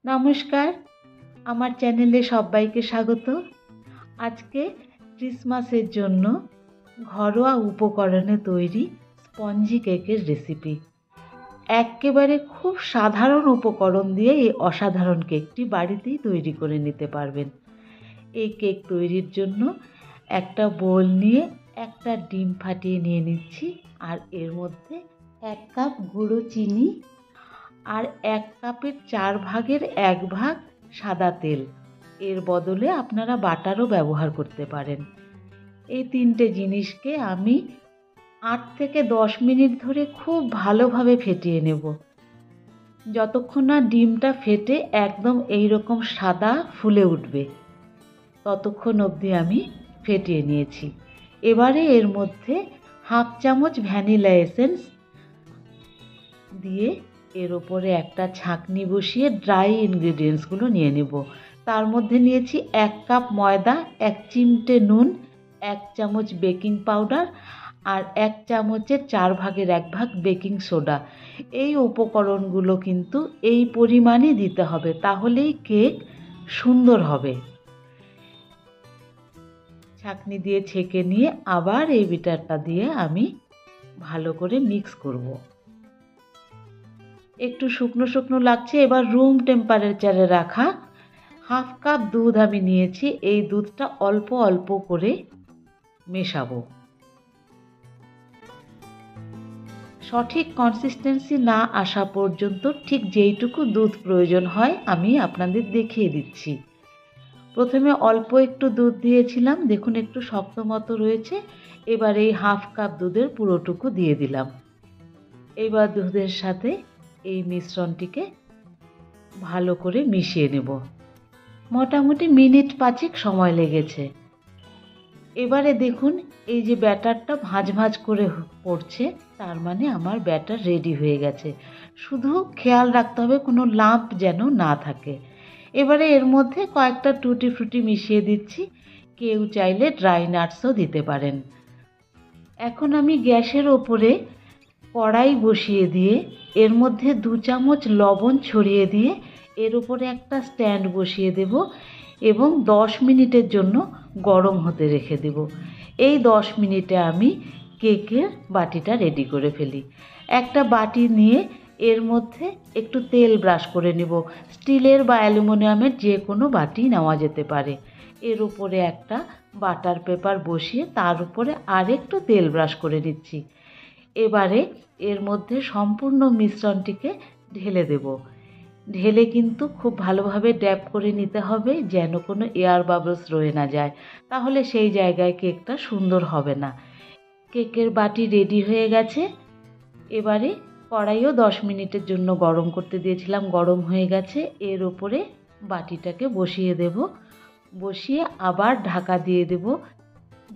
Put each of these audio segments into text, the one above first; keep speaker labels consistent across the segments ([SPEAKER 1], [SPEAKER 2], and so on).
[SPEAKER 1] নমস্কার, আমার চ্যানেলে সবাইকে স্বাগত। আজকে ক্রিসমাসের জন্য ঘরোয়া উপকরণে তৈরি স্পঞ্জি কেকের রেসিপি। এক্কেবারে খুব সাধারণ উপকরণ দিয়ে এই অসাধারণ কেকটি বাড়িতেই তৈরি করে নিতে পারবেন। এই কেক তৈরির জন্য একটা বোল নিয়ে একটা ডিম ফাটিয়ে নিয়ে নিচ্ছি, আর এর মধ্যে 1 কাপ গুঁড়ো চিনি আর 1 কাপের 4 ভাগের 1 ভাগ সাদা তেল। এর বদলে আপনারা বাটারও ব্যবহার করতে পারেন। এই 3টে জিনিসকে আমি 8 থেকে 10 মিনিট ধরে খুব ভালোভাবে ফেটিয়ে নেব। যতক্ষণ না ডিমটা ফেটে একদম এইরকম সাদা ফুলে উঠবে, ততক্ষণ অবধি আমি ফেটিয়ে নিয়েছি। এবারে এর মধ্যে 1/2 চামচ ভ্যানিলা এসেন্স দিয়ে এর ওপরে একটা ছাঁকনি বসিয়ে ড্রাই ইনগ্রিডিয়েন্টসগুলো নিয়ে নেব। তার মধ্যে নিয়েছি 1 কাপ ময়দা, 1 চিমটে নুন, 1 চামচ বেকিং পাউডার আর 1 চামচের 4 ভাগের 1 ভাগ বেকিং সোডা। এই উপকরণগুলো কিন্তু এই পরিমাণে দিতে হবে, তাহলেই কেক সুন্দর হবে। ছাঁকনি দিয়ে ছেঁকে নিয়ে আবার এই ব্যাটারটা দিয়ে আমি ভালো করে মিক্স করব। একটু শুকনো শুকনো লাগছে। এবার রুম টেম্পারেচারে রাখা 1/2 কাপ দুধ আমি নিয়েছি। এই দুধটা অল্প অল্প করে মেশাবো। সঠিক কনসিস্টেন্সি না আসা পর্যন্ত ঠিক যেইটুকু দুধ প্রয়োজন হয় আমি আপনাদের দেখিয়ে দিচ্ছি। প্রথমে অল্প একটু দুধ দিয়েছিলাম, দেখুন একটু শক্ত মতো রয়েছে। এবার এই 1/2 কাপ দুধের পুরোটুকু দিয়ে দিলাম। এবার দুধের সাথে এই মিশ্রণটিকে ভালো করে মিশিয়ে নেব। মোটামুটি মিনিট 5 সময় লেগেছে। এবারে দেখুন এই যে ব্যাটারটা ভাঁজ ভাঁজ করে পড়ছে, তার মানে আমার ব্যাটার রেডি হয়ে গেছে। শুধু খেয়াল রাখতে হবে কোনো লাম্প যেন না থাকে। এবারে এর মধ্যে কয়েকটা টুটি ফ্রুটি মিশিয়ে দিচ্ছি। কেউ চাইলে ড্রাই নাটসও দিতে পারেন। এখন আমি গ্যাসের ওপরে কড়াই বসিয়ে দিয়ে এর মধ্যে 2 চামচ লবণ ছড়িয়ে দিয়ে এর উপরে একটা স্ট্যান্ড বসিয়ে দেব এবং 10 মিনিটের জন্য গরম হতে রেখে দেব। এই 10 মিনিটে আমি কেকের বাটিটা রেডি করে ফেলি। একটা বাটি নিয়ে এর মধ্যে একটু তেল ব্রাশ করে নেব। স্টিলের বা অ্যালুমিনিয়ামের যে কোনো বাটি নেওয়া যেতে পারে। এর উপরে একটা বাটার পেপার বসিয়ে তার উপরে আরেকটু তেল ব্রাশ করে নিচ্ছি। এবারে এর মধ্যে সম্পূর্ণ মিশ্রণটিকে ঢেলে দেব। ঢেলে কিন্তু খুব ভালোভাবে ড্যাপ করে নিতে হবে যেন কোনো এয়ার বাবলস রয়ে না যায়, তাহলে সেই জায়গায় কেকটা সুন্দর হবে না। কেকের বাটি রেডি হয়ে গেছে। এবারে কড়াইও 10 মিনিটের জন্য গরম করতে দিয়েছিলাম, গরম হয়ে গেছে। এর ওপরে বাটিটাকে বসিয়ে দেব। বসিয়ে আবার ঢাকা দিয়ে দেব।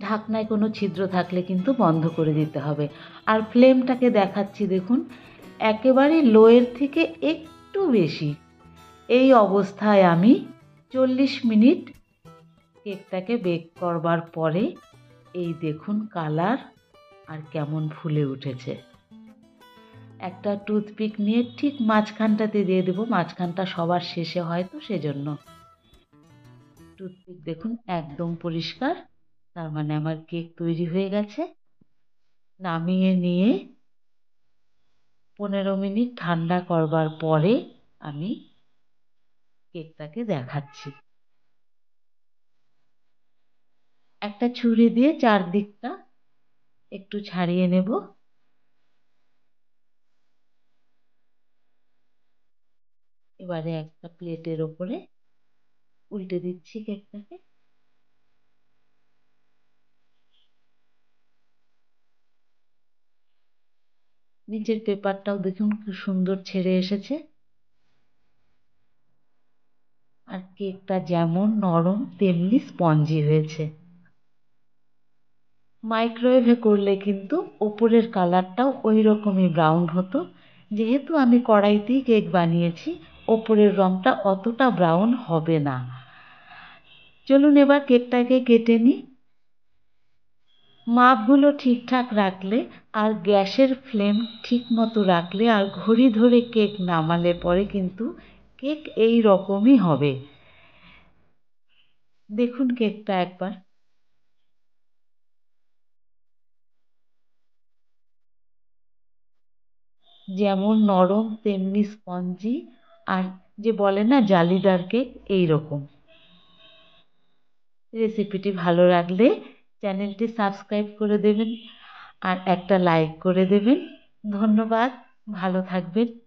[SPEAKER 1] ঢাকনায় কোনো ছিদ্র থাকলে কিন্তু বন্ধ করে দিতে হবে। আর ফ্লেমটাকে দেখাচ্ছি দেখুন, একেবারে লোয়ের থেকে একটু বেশি। এই অবস্থায় আমি 40 মিনিট কেকটাকে বেক করবার পরে এই দেখুন কালার আর কেমন ফুলে উঠেছে। একটা টুথপিক নিয়ে ঠিক মাঝখানটাতে দিয়ে দেবো, মাঝখানটা সবার শেষে হয় তো সেজন্য। টুথপিক দেখুন একদম পরিষ্কার, তার মানে আমার কেক তৈরি হয়ে গেছে। নামিয়ে নিয়ে 15 মিনিট ঠান্ডা করবার পরে আমি কেকটাকে দেখাচ্ছি। একটা ছুরি দিয়ে চারদিকটা একটু ছাড়িয়ে নেব। এবারে একটা প্লেটের ওপরে উল্টে দিচ্ছি কেকটাকে। নিচের পেপারটাও দেখুন খুব সুন্দর ছেড়ে এসেছে। আর কেকটা যেমন নরম তেমনি স্পঞ্জি হয়েছে। মাইক্রোওয়েভে করলে কিন্তু ওপরের কালারটাও ওই রকমই ব্রাউন হতো। যেহেতু আমি কড়াইতেই কেক বানিয়েছি, ওপরের রঙটা অতটা ব্রাউন হবে না। চলুন এবার কেকটাকে কেটে নিই। মাপগুলো ঠিকঠাক রাখলে আর গ্যাসের ফ্লেম ঠিক মতো রাখলে আর ঘড়ি ধরে কেক নামালে পরে কিন্তু কেক এই রকমই হবে। দেখুন কেকটা একবার। যেমন নরম তেমনি স্পঞ্জি, আর যে বলে না জালিদার কেক, এই রকম। রেসিপিটি ভালো লাগলে চ্যানেলটি সাবস্ক্রাইব করে দেবেন আর একটা লাইক করে দেবেন। ধন্যবাদ, ভালো থাকবেন।